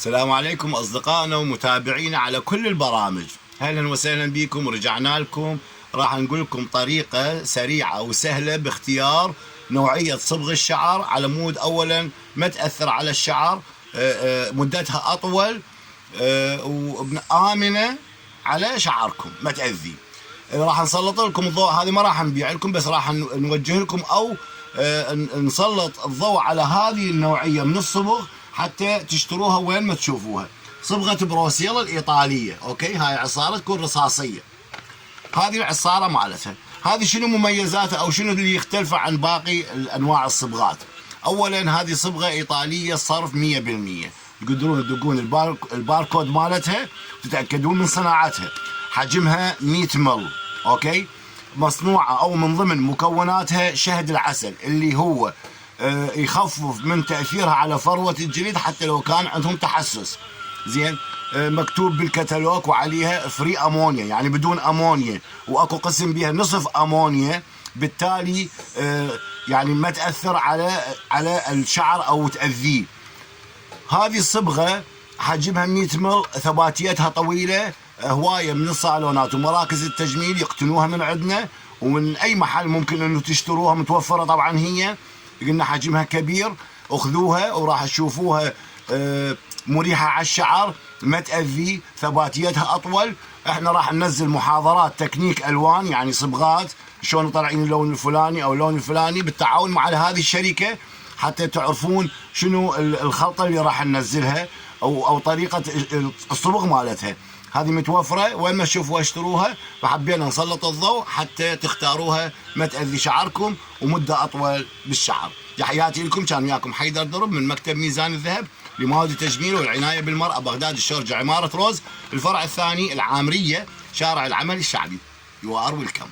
السلام عليكم أصدقائنا ومتابعينا على كل البرامج. أهلا وسهلا بكم. رجعنا لكم، راح نقول لكم طريقة سريعة وسهلة باختيار نوعية صبغ الشعر على مود أولا ما تأثر على الشعر، مدتها أطول، وآمنة على شعركم ما تأذي. راح نسلط لكم الضوء، هذه ما راح نبيع لكم، بس راح نوجه لكم أو نسلط الضوء على هذه النوعية من الصبغ حتى تشتروها وين ما تشوفوها. صبغة بروسيلا الإيطالية، أوكي، هاي عصارة تكون رصاصية. هذه العصارة مالتها، هذه شنو مميزاتها أو شنو اللي يختلف عن باقي أنواع الصبغات؟ أولا هذه صبغة إيطالية صرف 100%، تقدرون تدقون الباركود مالتها تتأكدون من صناعتها. حجمها 100 مل، أوكي، مصنوعة أو من ضمن مكوناتها شهد العسل اللي هو يخفف من تأثيرها على فروة الجلد حتى لو كان عندهم تحسس. زين، مكتوب بالكتالوج وعليها فري امونيا، يعني بدون امونيا، واكو قسم بها نصف امونيا، بالتالي يعني ما تأثر على الشعر او تأذيه. هذه الصبغة حجمها 100 مل، ثباتيتها طويلة، هواية من الصالونات ومراكز التجميل يقتنوها من عندنا، ومن اي محل ممكن انه تشتروها متوفرة. طبعا هي قلنا حجمها كبير، اخذوها وراح تشوفوها مريحة على الشعر، ما تأذي، ثباتيتها أطول. احنا راح ننزل محاضرات تكنيك ألوان، يعني صبغات شلون طالعين اللون الفلاني أو اللون الفلاني بالتعاون مع هذه الشركة، حتى تعرفون شنو الخلطة اللي راح ننزلها أو طريقة الصبغ مالتها. هذه متوفرة وين ما تشوفوها اشتروها، فحبينا نسلط الضوء حتى تختاروها ما تأذي شعركم ومدة أطول بالشعر. تحياتي لكم، كان وياكم حيدر درب من مكتب ميزان الذهب لمواد التجميل والعناية بالمرأة، بغداد الشرجة، عمارة روز، الفرع الثاني العامرية، شارع العمل الشعبي. You are welcome.